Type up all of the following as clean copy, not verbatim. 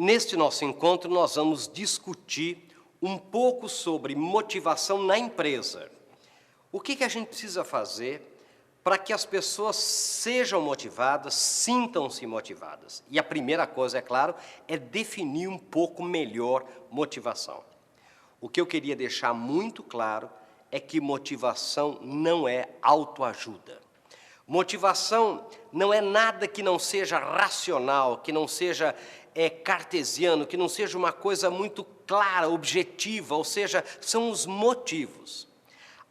Neste nosso encontro, nós vamos discutir um pouco sobre motivação na empresa. O que a gente precisa fazer para que as pessoas sejam motivadas, sintam-se motivadas? E a primeira coisa, é claro, é definir um pouco melhor motivação. O que eu queria deixar muito claro é que motivação não é autoajuda. Motivação não é nada que não seja racional, que não seja cartesiano, que não seja uma coisa muito clara, objetiva, ou seja, são os motivos.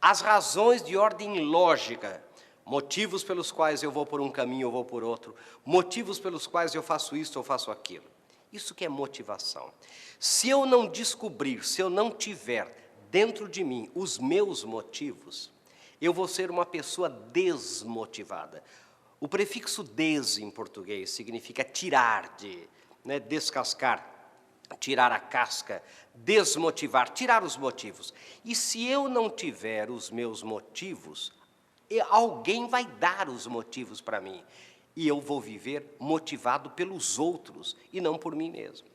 As razões de ordem lógica, motivos pelos quais eu vou por um caminho ou vou por outro, motivos pelos quais eu faço isso ou faço aquilo. Isso que é motivação. Se eu não descobrir, se eu não tiver dentro de mim os meus motivos, eu vou ser uma pessoa desmotivada. O prefixo des em português significa tirar descascar, tirar a casca, desmotivar, tirar os motivos. E se eu não tiver os meus motivos, alguém vai dar os motivos para mim. E eu vou viver motivado pelos outros e não por mim mesmo.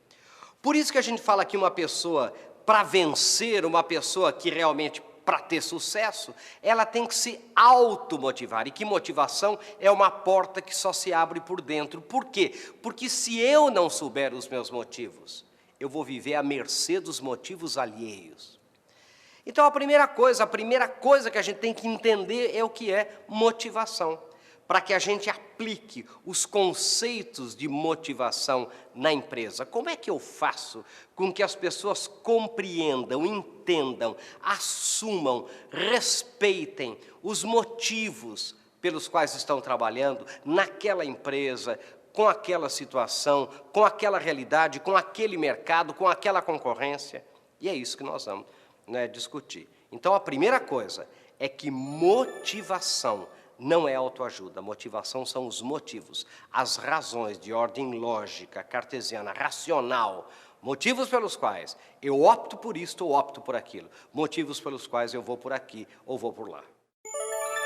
Por isso que a gente fala que uma pessoa, para vencer, uma pessoa que realmente, para ter sucesso, ela tem que se automotivar. E que motivação é uma porta que só se abre por dentro. Por quê? Porque se eu não souber os meus motivos, eu vou viver à mercê dos motivos alheios. Então, a primeira coisa que a gente tem que entender é o que é motivação, para que a gente aplique os conceitos de motivação na empresa. Como é que eu faço com que as pessoas compreendam, entendam, assumam, respeitem os motivos pelos quais estão trabalhando naquela empresa, com aquela situação, com aquela realidade, com aquele mercado, com aquela concorrência? E é isso que nós vamos discutir. Então, a primeira coisa é que motivação não é autoajuda. Motivação são os motivos, as razões de ordem lógica, cartesiana, racional, motivos pelos quais eu opto por isto ou opto por aquilo, motivos pelos quais eu vou por aqui ou vou por lá.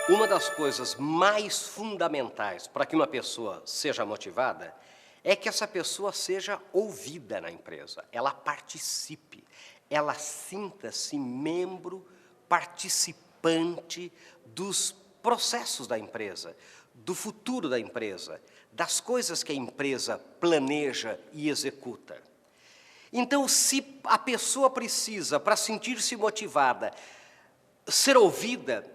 Uma das coisas mais fundamentais para que uma pessoa seja motivada é que essa pessoa seja ouvida na empresa, ela participe, ela sinta-se membro, participante dos processos da empresa, do futuro da empresa, das coisas que a empresa planeja e executa. Então, se a pessoa precisa, para sentir-se motivada, ser ouvida,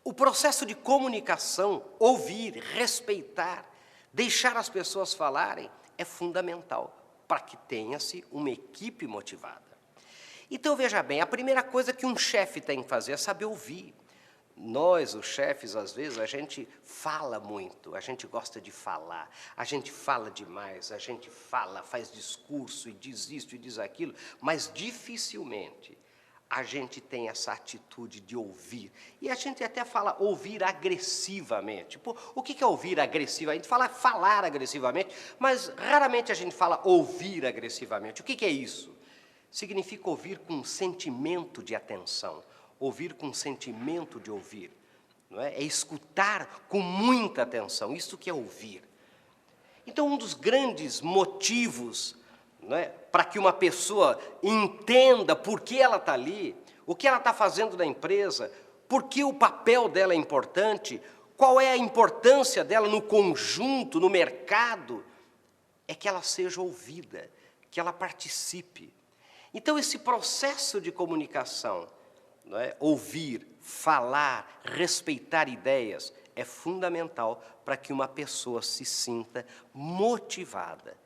o processo de comunicação, ouvir, respeitar, deixar as pessoas falarem, é fundamental para que tenha-se uma equipe motivada. Então, veja bem, a primeira coisa que um chefe tem que fazer é saber ouvir. Nós, os chefes, às vezes, a gente fala muito, a gente gosta de falar, a gente fala demais, a gente fala, faz discurso e diz isso e diz aquilo, mas dificilmente a gente tem essa atitude de ouvir. E a gente até fala ouvir agressivamente. Pô, o que é ouvir agressivamente? A gente fala falar agressivamente, mas raramente a gente fala ouvir agressivamente. O que é isso? Significa ouvir com sentimento de atenção. Ouvir com sentimento de ouvir, não é? É escutar com muita atenção, isso que é ouvir. Então, um dos grandes motivos, não é, para que uma pessoa entenda por que ela está ali, o que ela está fazendo na empresa, por que o papel dela é importante, qual é a importância dela no conjunto, no mercado, é que ela seja ouvida, que ela participe. Então, esse processo de comunicação, não é? Ouvir, falar, respeitar ideias, é fundamental para que uma pessoa se sinta motivada.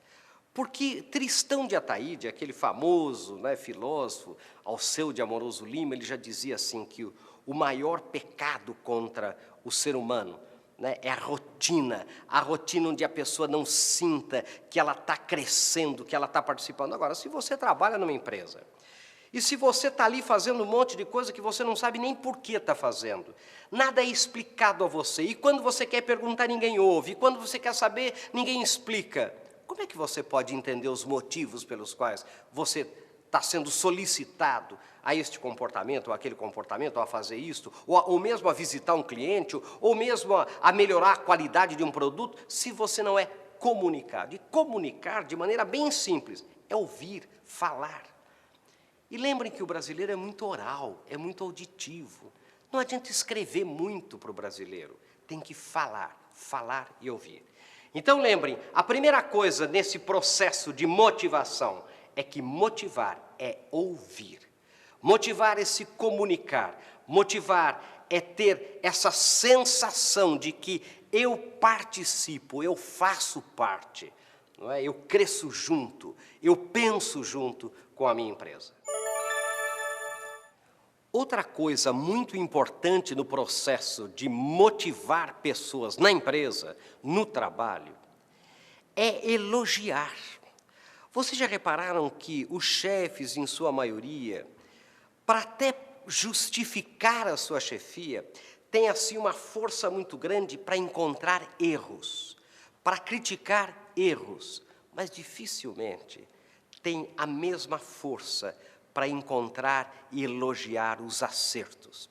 Porque Tristão de Ataíde, aquele famoso filósofo, Alceu de Amoroso Lima, ele já dizia assim que o maior pecado contra o ser humano é a rotina onde a pessoa não sinta que ela está crescendo, que ela está participando. Agora, se você trabalha numa empresa, e se você está ali fazendo um monte de coisa que você não sabe nem por que está fazendo, nada é explicado a você, e quando você quer perguntar, ninguém ouve, e quando você quer saber, ninguém explica, como é que você pode entender os motivos pelos quais você está sendo solicitado a este comportamento, ou aquele comportamento, ou a fazer isto, ou mesmo a visitar um cliente, ou mesmo a melhorar a qualidade de um produto, se você não é comunicar. De comunicar de maneira bem simples, é ouvir, falar. E lembrem que o brasileiro é muito oral, é muito auditivo. Não adianta escrever muito para o brasileiro, tem que falar, falar e ouvir. Então lembrem, a primeira coisa nesse processo de motivação é que motivar é ouvir. Motivar é se comunicar, motivar é ter essa sensação de que eu participo, eu faço parte, não é? Eu cresço junto, eu penso junto com a minha empresa. Outra coisa muito importante no processo de motivar pessoas na empresa, no trabalho, é elogiar. Vocês já repararam que os chefes, em sua maioria, para até justificar a sua chefia, têm assim uma força muito grande para encontrar erros, para criticar erros, mas dificilmente tem a mesma força para encontrar e elogiar os acertos.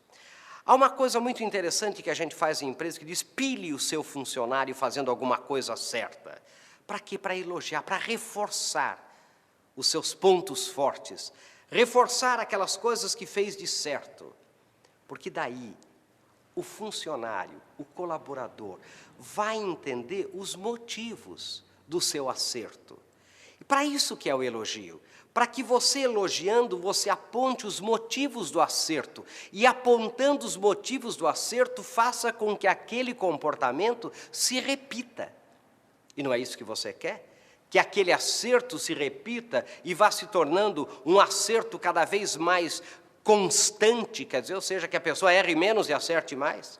Há uma coisa muito interessante que a gente faz em empresa que diz: pilhe o seu funcionário fazendo alguma coisa certa. Para quê? Para elogiar, para reforçar os seus pontos fortes, reforçar aquelas coisas que fez de certo. Porque daí o funcionário, o colaborador, vai entender os motivos do seu acerto. E para isso que é o elogio. Para que você, elogiando, você aponte os motivos do acerto. E apontando os motivos do acerto, faça com que aquele comportamento se repita. E não é isso que você quer? Que aquele acerto se repita e vá se tornando um acerto cada vez mais constante, quer dizer, ou seja, que a pessoa erre menos e acerte mais?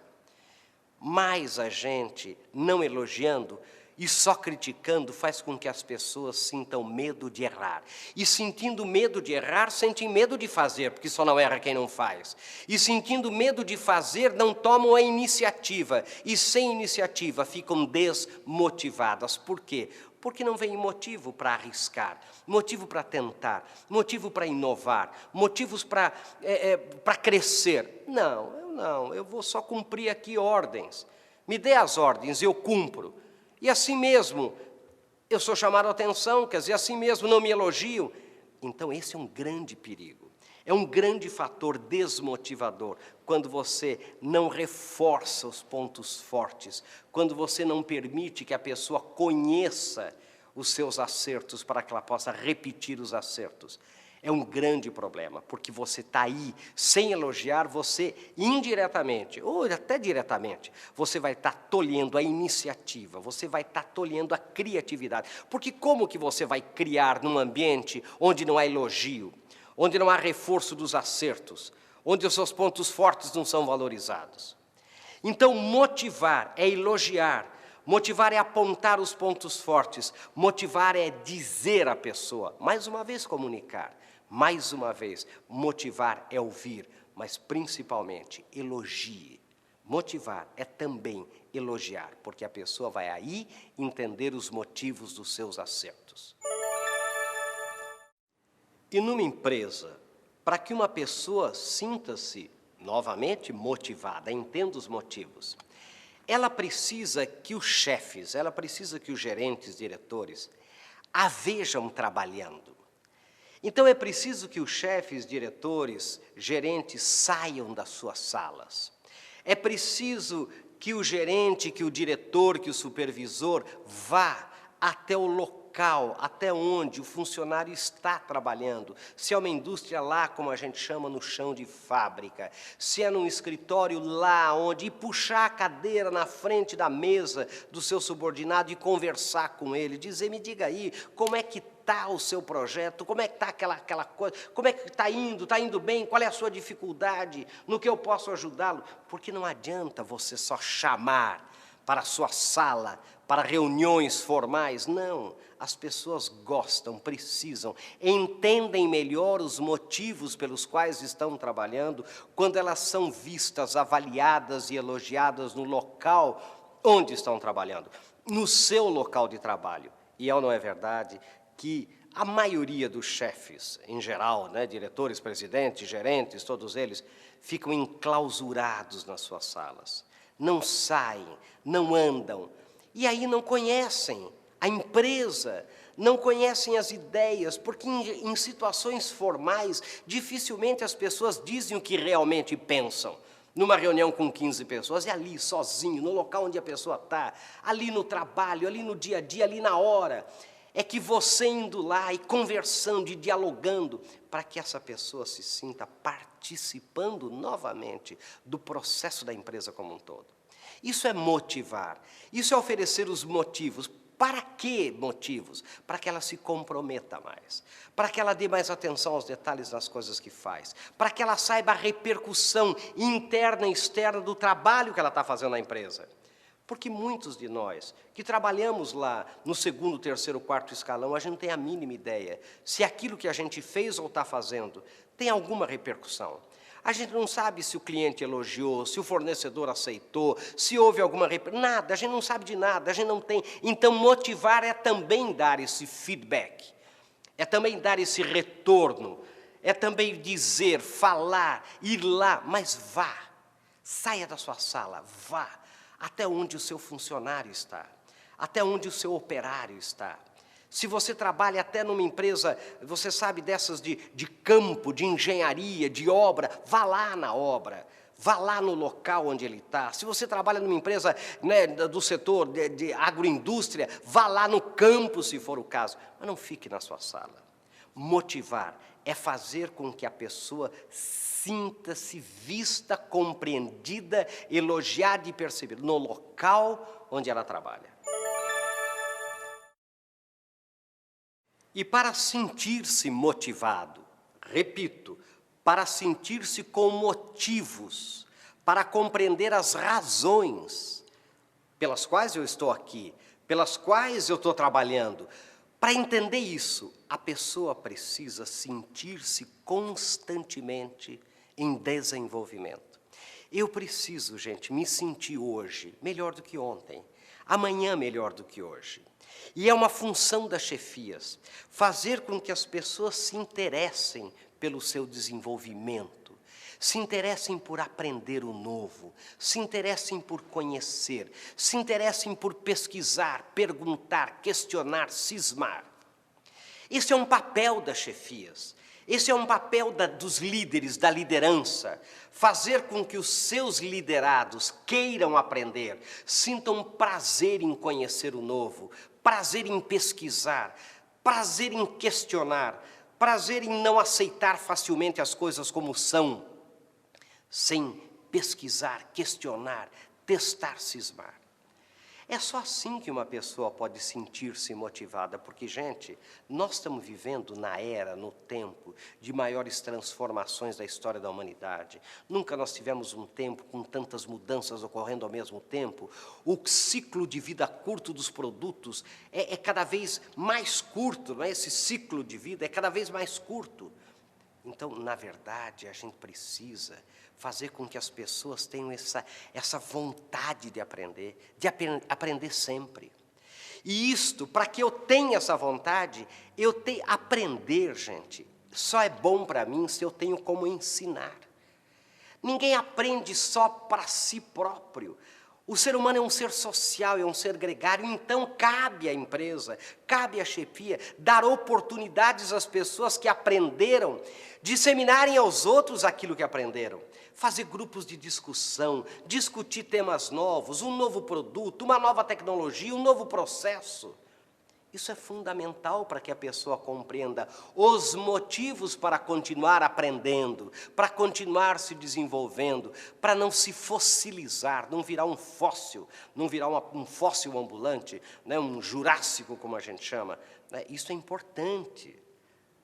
Mas a gente, não elogiando e só criticando, faz com que as pessoas sintam medo de errar. E sentindo medo de errar, sentem medo de fazer, porque só não erra quem não faz. E sentindo medo de fazer, não tomam a iniciativa. E sem iniciativa ficam desmotivadas. Por quê? Porque não vem motivo para arriscar, motivo para tentar, motivo para inovar, motivos para crescer. Não, eu vou só cumprir aqui ordens. Me dê as ordens, eu cumpro. E assim mesmo, eu sou chamado a atenção, quer dizer, assim mesmo não me elogiam. Então esse é um grande perigo, é um grande fator desmotivador, quando você não reforça os pontos fortes, quando você não permite que a pessoa conheça os seus acertos para que ela possa repetir os acertos. É um grande problema, porque você está aí, sem elogiar, você indiretamente, ou até diretamente, você vai estar tolhendo a iniciativa, você vai estar tolhendo a criatividade. Porque como que você vai criar num ambiente onde não há elogio, onde não há reforço dos acertos, onde os seus pontos fortes não são valorizados? Então, motivar é elogiar, motivar é apontar os pontos fortes, motivar é dizer à pessoa, mais uma vez comunicar. Mais uma vez, motivar é ouvir, mas principalmente elogie. Motivar é também elogiar, porque a pessoa vai aí entender os motivos dos seus acertos. E numa empresa, para que uma pessoa sinta-se novamente motivada, entenda os motivos, ela precisa que os chefes, ela precisa que os gerentes, diretores, a vejam trabalhando. Então é preciso que os chefes, diretores, gerentes saiam das suas salas. É preciso que o gerente, que o diretor, que o supervisor vá até o local, até onde o funcionário está trabalhando. Se é uma indústria lá, como a gente chama, no chão de fábrica. Se é num escritório lá onde, e puxar a cadeira na frente da mesa do seu subordinado e conversar com ele, dizer: me diga aí, como é que está o seu projeto, como é que está aquela coisa, como é que está indo bem, qual é a sua dificuldade, no que eu posso ajudá-lo? Porque não adianta você só chamar para a sua sala, para reuniões formais, não. As pessoas gostam, precisam, entendem melhor os motivos pelos quais estão trabalhando, quando elas são vistas, avaliadas e elogiadas no local onde estão trabalhando, no seu local de trabalho. E não é verdade que a maioria dos chefes, em geral, né, diretores, presidentes, gerentes, todos eles, ficam enclausurados nas suas salas. Não saem, não andam, e aí não conhecem A empresa não conhecem as ideias, porque em situações formais, dificilmente as pessoas dizem o que realmente pensam. Numa reunião com 15 pessoas, é ali, sozinho, no local onde a pessoa está, ali no trabalho, ali no dia a dia, ali na hora. É que você indo lá e conversando e dialogando, para que essa pessoa se sinta participando novamente do processo da empresa como um todo. Isso é motivar, isso é oferecer os motivos. Para que motivos? Para que ela se comprometa mais, para que ela dê mais atenção aos detalhes das coisas que faz, para que ela saiba a repercussão interna e externa do trabalho que ela está fazendo na empresa. Porque muitos de nós que trabalhamos lá no segundo, terceiro, quarto escalão, a gente não tem a mínima ideia se aquilo que a gente fez ou está fazendo tem alguma repercussão. A gente não sabe se o cliente elogiou, se o fornecedor aceitou, se houve alguma repercussão. Nada, a gente não sabe de nada, a gente não tem. Então, motivar é também dar esse feedback, é também dar esse retorno, é também dizer, falar, ir lá, mas vá, saia da sua sala, vá até onde o seu funcionário está, até onde o seu operário está. Se você trabalha até numa empresa, você sabe dessas de campo, de engenharia, de obra, vá lá na obra, vá lá no local onde ele está. Se você trabalha numa empresa, né, do setor de agroindústria, vá lá no campo, se for o caso. Mas não fique na sua sala. Motivar é fazer com que a pessoa sinta-se vista, compreendida, elogiada e percebida no local onde ela trabalha. E para sentir-se motivado, repito, para sentir-se com motivos, para compreender as razões pelas quais eu estou aqui, pelas quais eu estou trabalhando, para entender isso, a pessoa precisa sentir-se constantemente em desenvolvimento. Eu preciso, gente, me sentir hoje melhor do que ontem, amanhã melhor do que hoje. E é uma função das chefias, fazer com que as pessoas se interessem pelo seu desenvolvimento, se interessem por aprender o novo, se interessem por conhecer, se interessem por pesquisar, perguntar, questionar, cismar. Esse é um papel das chefias, esse é um papel dos líderes, da liderança, fazer com que os seus liderados queiram aprender, sintam prazer em conhecer o novo, prazer em pesquisar, prazer em questionar, prazer em não aceitar facilmente as coisas como são, sem pesquisar, questionar, testar, cismar. É só assim que uma pessoa pode sentir-se motivada, porque, gente, nós estamos vivendo na era, no tempo, de maiores transformações da história da humanidade. Nunca nós tivemos um tempo com tantas mudanças ocorrendo ao mesmo tempo. O ciclo de vida curto dos produtos é cada vez mais curto, não é? Esse ciclo de vida é cada vez mais curto. Então, na verdade, a gente precisa fazer com que as pessoas tenham essa vontade de aprender sempre. E isto, para que eu tenha essa vontade, aprender, gente, só é bom para mim se eu tenho como ensinar. Ninguém aprende só para si próprio. O ser humano é um ser social, é um ser gregário, então cabe à empresa, cabe à chefia, dar oportunidades às pessoas que aprenderam, disseminarem aos outros aquilo que aprenderam, fazer grupos de discussão, discutir temas novos, um novo produto, uma nova tecnologia, um novo processo. Isso é fundamental para que a pessoa compreenda os motivos para continuar aprendendo, para continuar se desenvolvendo, para não se fossilizar, não virar um fóssil, não virar um fóssil ambulante, né, um jurássico, como a gente chama. Né? Isso é importante.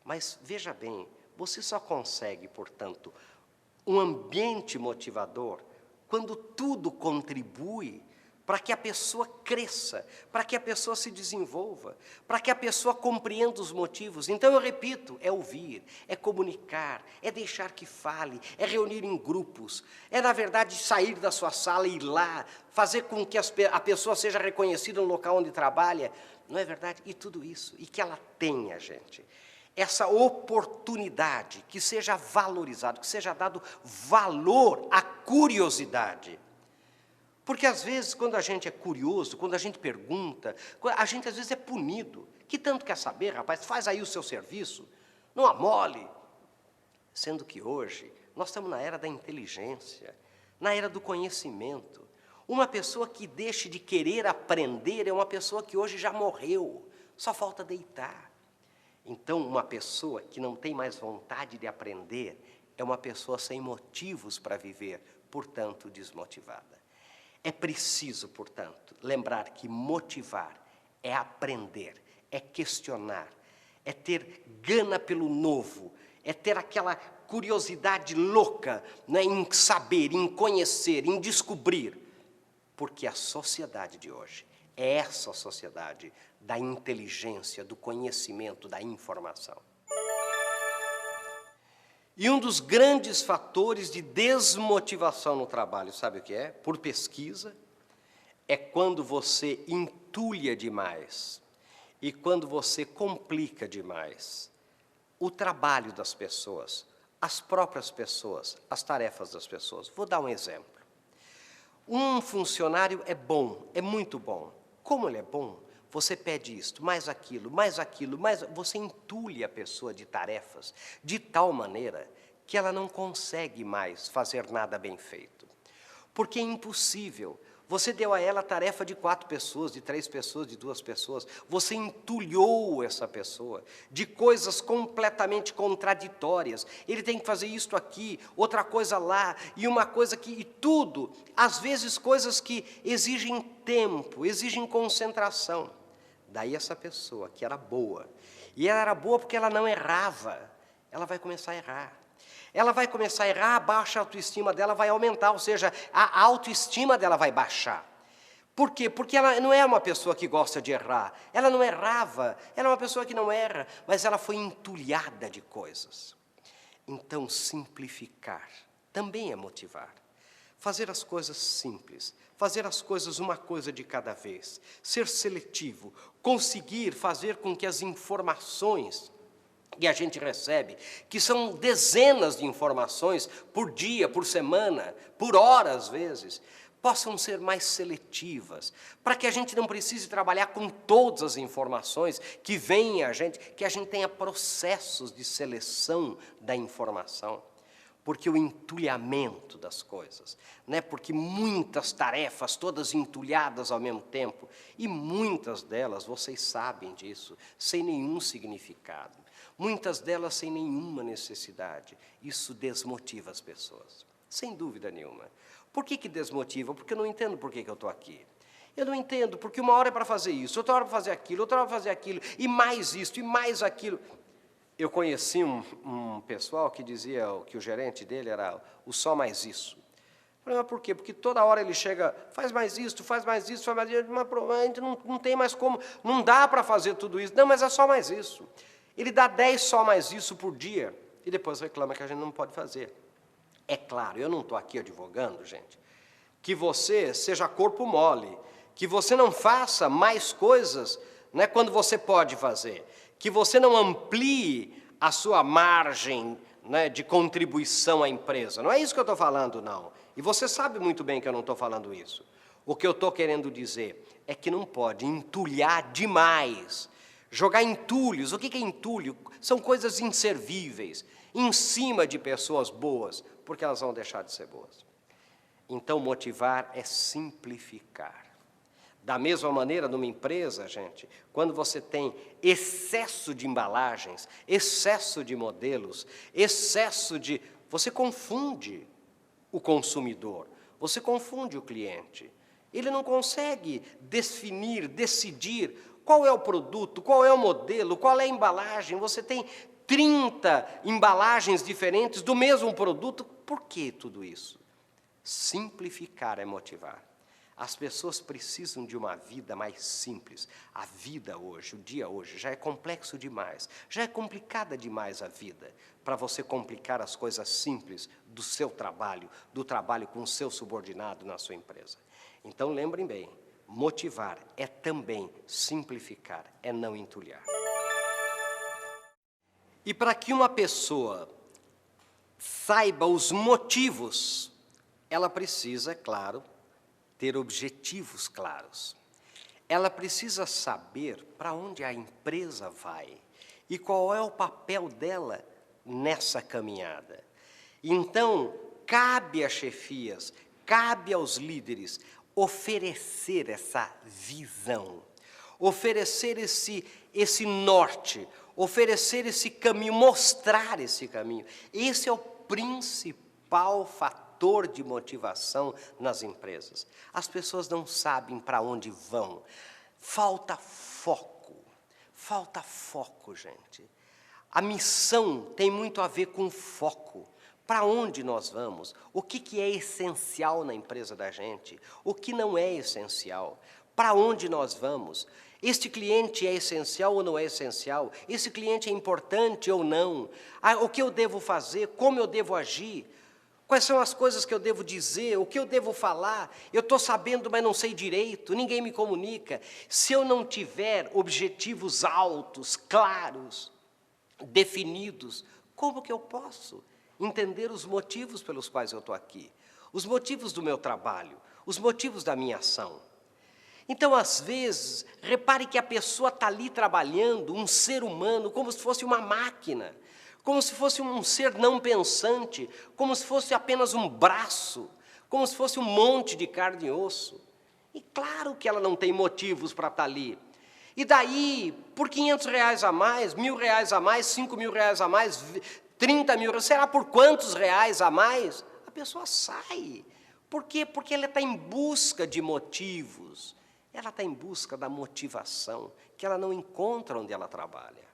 Mas, veja bem, você só consegue, portanto, um ambiente motivador quando tudo contribui para que a pessoa cresça, para que a pessoa se desenvolva, para que a pessoa compreenda os motivos. Então, eu repito, é ouvir, é comunicar, é deixar que fale, é reunir em grupos, é, na verdade, sair da sua sala e ir lá, fazer com que a pessoa seja reconhecida no local onde trabalha, não é verdade? E tudo isso, e que ela tenha, gente, essa oportunidade, que seja valorizado, que seja dado valor à curiosidade. Porque às vezes, quando a gente é curioso, quando a gente pergunta, a gente às vezes é punido. Que tanto quer saber, rapaz? Faz aí o seu serviço, não amole. Sendo que hoje, nós estamos na era da inteligência, na era do conhecimento. Uma pessoa que deixe de querer aprender é uma pessoa que hoje já morreu, só falta deitar. Então, uma pessoa que não tem mais vontade de aprender é uma pessoa sem motivos para viver, portanto, desmotivada. É preciso, portanto, lembrar que motivar é aprender, é questionar, é ter gana pelo novo, é ter aquela curiosidade louca, né, em saber, em conhecer, em descobrir. Porque a sociedade de hoje é essa sociedade da inteligência, do conhecimento, da informação. E um dos grandes fatores de desmotivação no trabalho, sabe o que é? Por pesquisa, é quando você entulha demais e quando você complica demais o trabalho das pessoas, as próprias pessoas, as tarefas das pessoas. Vou dar um exemplo. Um funcionário é bom, é muito bom. Como ele é bom, você pede isto, mais aquilo, mais aquilo, mais... Você entulha a pessoa de tarefas de tal maneira que ela não consegue mais fazer nada bem feito. Porque é impossível. Você deu a ela a tarefa de 4 pessoas, de 3 pessoas, de 2 pessoas. Você entulhou essa pessoa de coisas completamente contraditórias. Ele tem que fazer isto aqui, outra coisa lá, e uma coisa que... E tudo, às vezes coisas que exigem tempo, exigem concentração. Daí essa pessoa, que era boa, e ela era boa porque ela não errava, ela vai começar a errar. Ela vai começar a errar, a baixa autoestima dela vai aumentar, ou seja, a autoestima dela vai baixar. Por quê? Porque ela não é uma pessoa que gosta de errar. Ela não errava, ela é uma pessoa que não erra, mas ela foi entulhada de coisas. Então, simplificar também é motivar. Fazer as coisas simples, fazer as coisas uma coisa de cada vez, ser seletivo, conseguir fazer com que as informações que a gente recebe, que são dezenas de informações por dia, por semana, por hora às vezes, possam ser mais seletivas, para que a gente não precise trabalhar com todas as informações que vêm a gente, que a gente tenha processos de seleção da informação. Porque o entulhamento das coisas, né? Porque muitas tarefas, todas entulhadas ao mesmo tempo, e muitas delas, vocês sabem disso, sem nenhum significado. Muitas delas sem nenhuma necessidade. Isso desmotiva as pessoas, sem dúvida nenhuma. Por que desmotiva? Porque eu não entendo por que eu estou aqui. Eu não entendo, porque uma hora é para fazer isso, outra hora para fazer aquilo, outra hora para fazer aquilo, e mais isso, e mais aquilo. Eu conheci um pessoal que dizia que o gerente dele era o só mais isso. Eu falei, mas por quê? Porque toda hora ele chega, faz mais isso, faz mais isso, faz mais isso, mas a gente não tem mais como, não dá para fazer tudo isso. Não, mas é só mais isso. Ele dá 10 só mais isso por dia e depois reclama que a gente não pode fazer. É claro, eu não estou aqui advogando, gente, que você seja corpo mole, que você não faça mais coisas, né, quando você pode fazer, que você não amplie a sua margem, né, de contribuição à empresa. Não é isso que eu estou falando, não. E você sabe muito bem que eu não estou falando isso. O que eu estou querendo dizer é que não pode entulhar demais. Jogar entulhos, o que é entulho? São coisas inservíveis, em cima de pessoas boas, porque elas vão deixar de ser boas. Então, motivar é simplificar. Da mesma maneira, numa empresa, gente, quando você tem excesso de embalagens, excesso de modelos, excesso de... Você confunde o consumidor, você confunde o cliente. Ele não consegue definir, decidir qual é o produto, qual é o modelo, qual é a embalagem. Você tem 30 embalagens diferentes do mesmo produto. Por que tudo isso? Simplificar é motivar. As pessoas precisam de uma vida mais simples. A vida hoje, o dia hoje, já é complexo demais. Já é complicada demais a vida para você complicar as coisas simples do seu trabalho, do trabalho com o seu subordinado na sua empresa. Então, lembrem bem, motivar é também simplificar, é não entulhar. E para que uma pessoa saiba os motivos, ela precisa, é claro, ter objetivos claros. Ela precisa saber para onde a empresa vai e qual é o papel dela nessa caminhada. Então, cabe às chefias, cabe aos líderes oferecer essa visão, oferecer esse norte, oferecer esse caminho, mostrar esse caminho. Esse é o principal fator de motivação nas empresas. As pessoas não sabem para onde vão. Falta foco, gente. A missão tem muito a ver com foco. Para onde nós vamos? O que é essencial na empresa da gente? O que não é essencial? Para onde nós vamos? Este cliente é essencial ou não é essencial? Esse cliente é importante ou não? O que eu devo fazer? Como eu devo agir? Quais são as coisas que eu devo dizer? O que eu devo falar? Eu estou sabendo, mas não sei direito, ninguém me comunica. Se eu não tiver objetivos altos, claros, definidos, como que eu posso entender os motivos pelos quais eu estou aqui? Os motivos do meu trabalho, os motivos da minha ação. Então, às vezes, repare que a pessoa está ali trabalhando, um ser humano, como se fosse uma máquina, como se fosse um ser não pensante, como se fosse apenas um braço, como se fosse um monte de carne e osso. E claro que ela não tem motivos para estar ali. E daí, por R$500 a mais, R$1.000 a mais, R$5.000 a mais, 30 mil, será por quantos reais a mais? A pessoa sai. Por quê? Porque ela está em busca de motivos. Ela está em busca da motivação, que ela não encontra onde ela trabalha.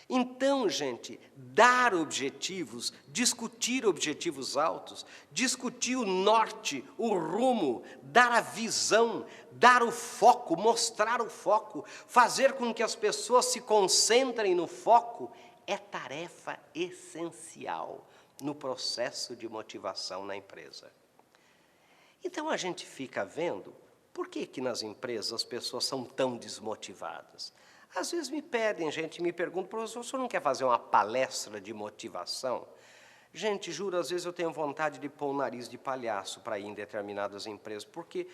Então, gente, dar objetivos, discutir objetivos altos, discutir o norte, o rumo, dar a visão, dar o foco, mostrar o foco, fazer com que as pessoas se concentrem no foco, é tarefa essencial no processo de motivação na empresa. Então, a gente fica vendo por que nas empresas as pessoas são tão desmotivadas. Às vezes me pedem, gente, me perguntam, professor, o senhor não quer fazer uma palestra de motivação? Gente, juro, às vezes eu tenho vontade de pôr o nariz de palhaço para ir em determinadas empresas, porque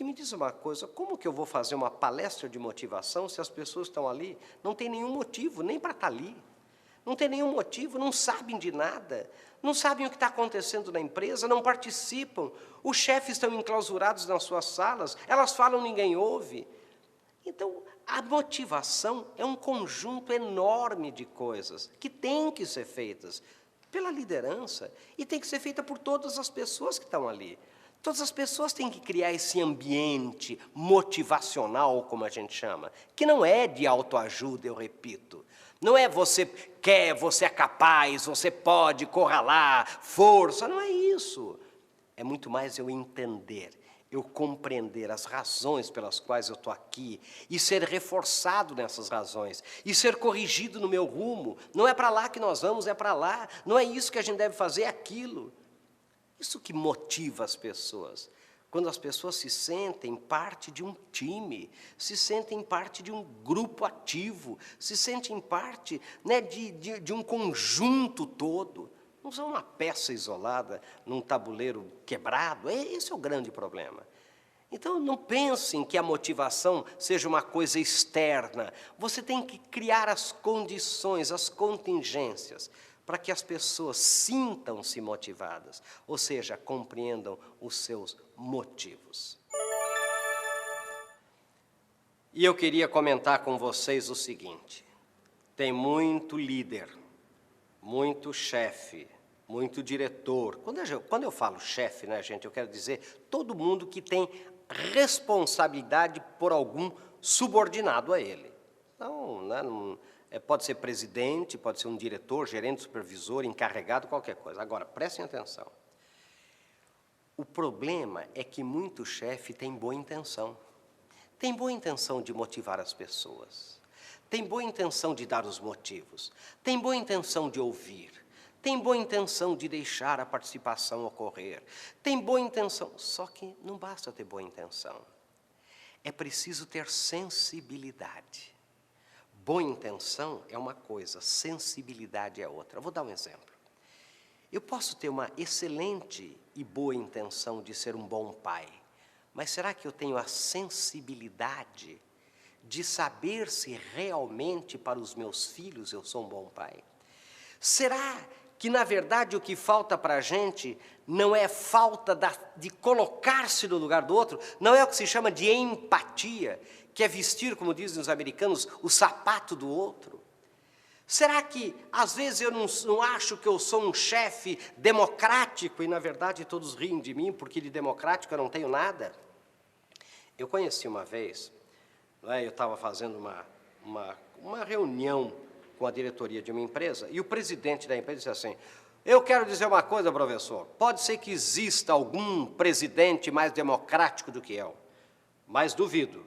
me diz uma coisa, como que eu vou fazer uma palestra de motivação se as pessoas estão ali, não tem nenhum motivo, nem para estar ali? Não tem nenhum motivo, não sabem de nada, não sabem o que está acontecendo na empresa, não participam. Os chefes estão enclausurados nas suas salas, elas falam, ninguém ouve. Então, a motivação é um conjunto enorme de coisas que têm que ser feitas pela liderança e tem que ser feita por todas as pessoas que estão ali. Todas as pessoas têm que criar esse ambiente motivacional, como a gente chama, que não é de autoajuda, eu repito. Não é você quer, você é capaz, você pode, corra lá, força, não é isso. É muito mais eu entender, eu compreender as razões pelas quais eu estou aqui e ser reforçado nessas razões e ser corrigido no meu rumo. Não é para lá que nós vamos, é para lá. Não é isso que a gente deve fazer, é aquilo. Isso que motiva as pessoas. Quando as pessoas se sentem parte de um time, se sentem parte de um grupo ativo, se sentem parte, né, de um conjunto todo. Não são uma peça isolada num tabuleiro quebrado. Esse é o grande problema. Então, não pensem que a motivação seja uma coisa externa. Você tem que criar as condições, as contingências, para que as pessoas sintam-se motivadas, ou seja, compreendam os seus motivos. E eu queria comentar com vocês o seguinte, tem muito líder, muito chefe, muito diretor. Quando eu falo chefe, né, gente, eu quero dizer todo mundo que tem responsabilidade por algum subordinado a ele. Então, né, pode ser presidente, pode ser um diretor, gerente, supervisor, encarregado, qualquer coisa. Agora, prestem atenção. O problema é que muito chefe tem boa intenção. Tem boa intenção de motivar as pessoas. Tem boa intenção de dar os motivos. Tem boa intenção de ouvir. Tem boa intenção de deixar a participação ocorrer. Tem boa intenção. Só que não basta ter boa intenção. É preciso ter sensibilidade. Boa intenção é uma coisa, sensibilidade é outra. Eu vou dar um exemplo. Eu posso ter uma excelente e boa intenção de ser um bom pai, Mas será que eu tenho a sensibilidade de saber se realmente para os meus filhos eu sou um bom pai? Será que, na verdade, o que falta para a gente não é falta de colocar-se no lugar do outro, não é o que se chama de empatia, que é vestir, como dizem os americanos, o sapato do outro? Será que, às vezes, eu não acho que eu sou um chefe democrático e, na verdade, todos riem de mim porque de democrático eu não tenho nada? Eu conheci uma vez, eu estava fazendo uma reunião com a diretoria de uma empresa e o presidente da empresa disse assim: eu quero dizer uma coisa, professor, pode ser que exista algum presidente mais democrático do que eu, mas duvido.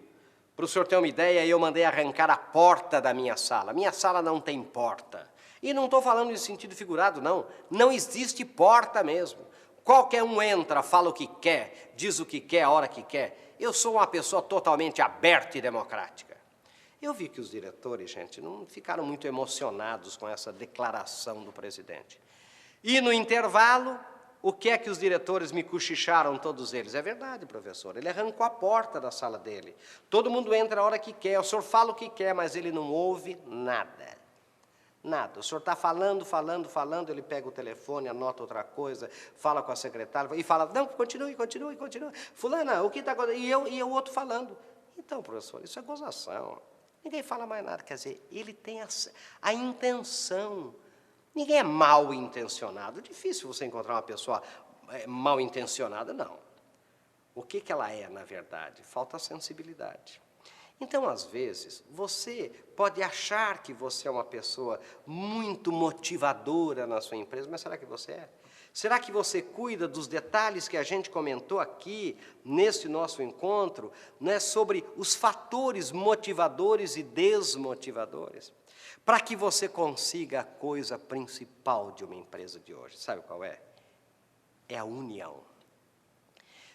Para o senhor ter uma ideia, eu mandei arrancar a porta da minha sala. Minha sala não tem porta. E não estou falando em sentido figurado, não. Não existe porta mesmo. Qualquer um entra, fala o que quer, diz o que quer, a hora que quer. Eu sou uma pessoa totalmente aberta e democrática. Eu vi que os diretores, gente, não ficaram muito emocionados com essa declaração do presidente. E no intervalo, o que é que os diretores me cochicharam, todos eles? É verdade, professor, ele arrancou a porta da sala dele. Todo mundo entra a hora que quer, o senhor fala o que quer, mas ele não ouve nada. Nada. O senhor está falando, ele pega o telefone, anota outra coisa, fala com a secretária e fala, não, continue. Fulana, o que está acontecendo? E o outro falando. Então, professor, isso é gozação. Ninguém fala mais nada. Quer dizer, ele tem a intenção. Ninguém é mal intencionado. É difícil você encontrar uma pessoa mal intencionada, não. O que ela é, na verdade? Falta sensibilidade. Então, às vezes, você pode achar que você é uma pessoa muito motivadora na sua empresa, mas será que você é? Será que você cuida dos detalhes que a gente comentou aqui, nesse nosso encontro, né, sobre os fatores motivadores e desmotivadores? Para que você consiga a coisa principal de uma empresa de hoje, sabe qual é? É a união.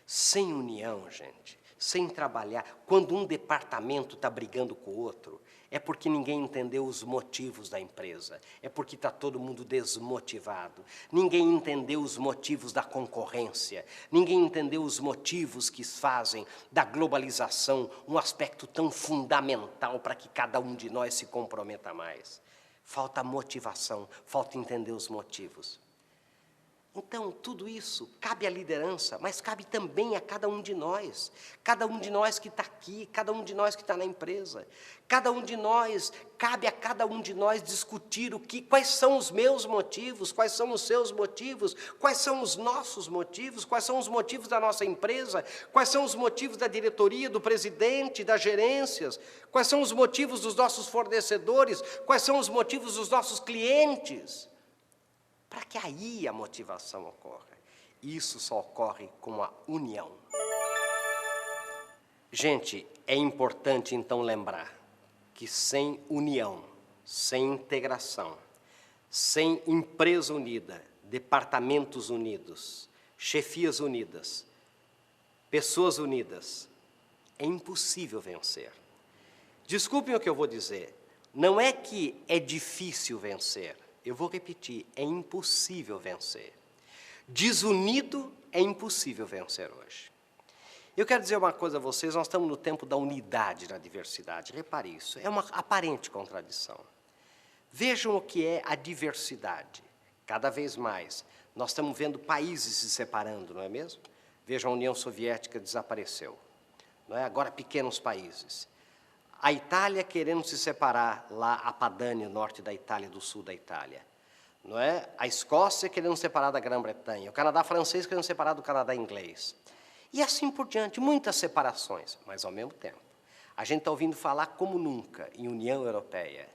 Sem união, gente, sem trabalhar, quando um departamento está brigando com o outro, é porque ninguém entendeu os motivos da empresa, é porque está todo mundo desmotivado, ninguém entendeu os motivos da concorrência, ninguém entendeu os motivos que fazem da globalização um aspecto tão fundamental para que cada um de nós se comprometa mais. Falta motivação, falta entender os motivos. Então, tudo isso cabe à liderança, mas cabe também a cada um de nós que está aqui, cada um de nós que está na empresa. Cabe a cada um de nós discutir quais são os meus motivos, quais são os seus motivos, quais são os nossos motivos, quais são os motivos da nossa empresa, quais são os motivos da diretoria, do presidente, das gerências, quais são os motivos dos nossos fornecedores, quais são os motivos dos nossos clientes. Para que aí a motivação ocorra. Isso só ocorre com a união. Gente, é importante então lembrar que sem união, sem integração, sem empresa unida, departamentos unidos, chefias unidas, pessoas unidas, é impossível vencer. Desculpem o que eu vou dizer, não é que é difícil vencer. Eu vou repetir, é impossível vencer. Desunido é impossível vencer hoje. Eu quero dizer uma coisa a vocês, nós estamos no tempo da unidade na diversidade. Repare isso, é uma aparente contradição. Vejam o que é a diversidade. Cada vez mais, nós estamos vendo países se separando, não é mesmo? Vejam, a União Soviética desapareceu. Não é? Agora pequenos países. A Itália querendo se separar, lá a Padânia, norte da Itália, do sul da Itália. Não é? A Escócia querendo se separar da Grã-Bretanha, o Canadá francês querendo se separar do Canadá inglês. E assim por diante, muitas separações, mas ao mesmo tempo. A gente está ouvindo falar como nunca em União Europeia.